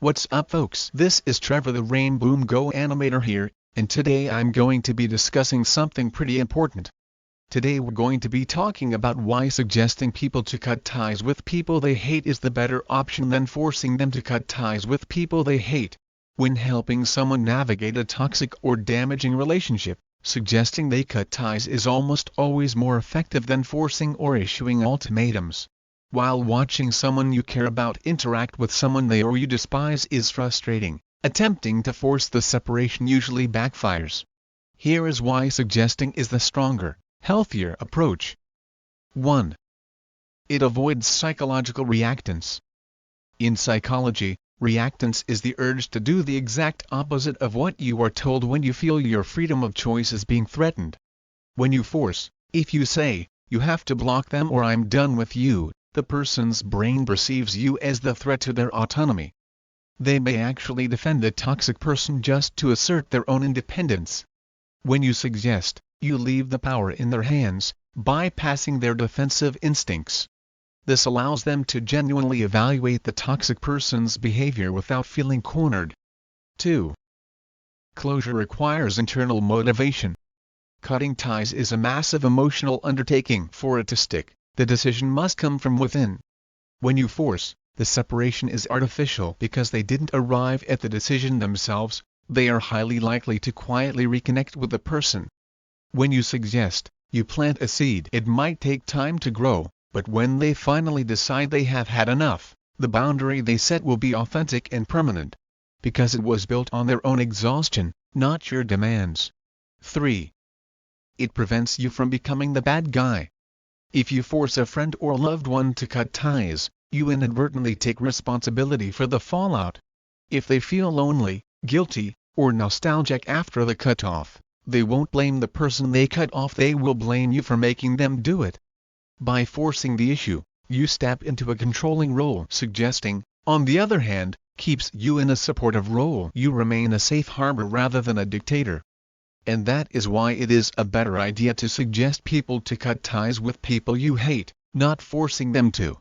What's up folks? This is Trevor the Rainbow Go animator here, and today I'm going to be discussing something pretty important. Today we're going to be talking about why suggesting people to cut ties with people they hate is the better option than forcing them to cut ties with people they hate. When helping someone navigate a toxic or damaging relationship, suggesting they cut ties is almost always more effective than forcing or issuing ultimatums. While watching someone you care about interact with someone they or you despise is frustrating, attempting to force the separation usually backfires. Here is why suggesting is the stronger, healthier approach. 1. It avoids psychological reactance. In psychology, reactance is the urge to do the exact opposite of what you are told when you feel your freedom of choice is being threatened. When you force, if you say, "You have to block them or I'm done with you," the person's brain perceives you as the threat to their autonomy. They may actually defend the toxic person just to assert their own independence. When you suggest, you leave the power in their hands, bypassing their defensive instincts. This allows them to genuinely evaluate the toxic person's behavior without feeling cornered. 2. Closure requires internal motivation. Cutting ties is a massive emotional undertaking. For it to stick, the decision must come from within. When you force, the separation is artificial because they didn't arrive at the decision themselves. They are highly likely to quietly reconnect with the person. When you suggest, you plant a seed. It might take time to grow, but when they finally decide they have had enough, the boundary they set will be authentic and permanent. Because it was built on their own exhaustion, not your demands. 3. It prevents you from becoming the bad guy. If you force a friend or loved one to cut ties, you inadvertently take responsibility for the fallout. If they feel lonely, guilty, or nostalgic after the cutoff, they won't blame the person they cut off, they will blame you for making them do it. By forcing the issue, you step into a controlling role. Suggesting, on the other hand, keeps you in a supportive role. You remain a safe harbor rather than a dictator. And that is why it is a better idea to suggest people to cut ties with people you hate, not forcing them to.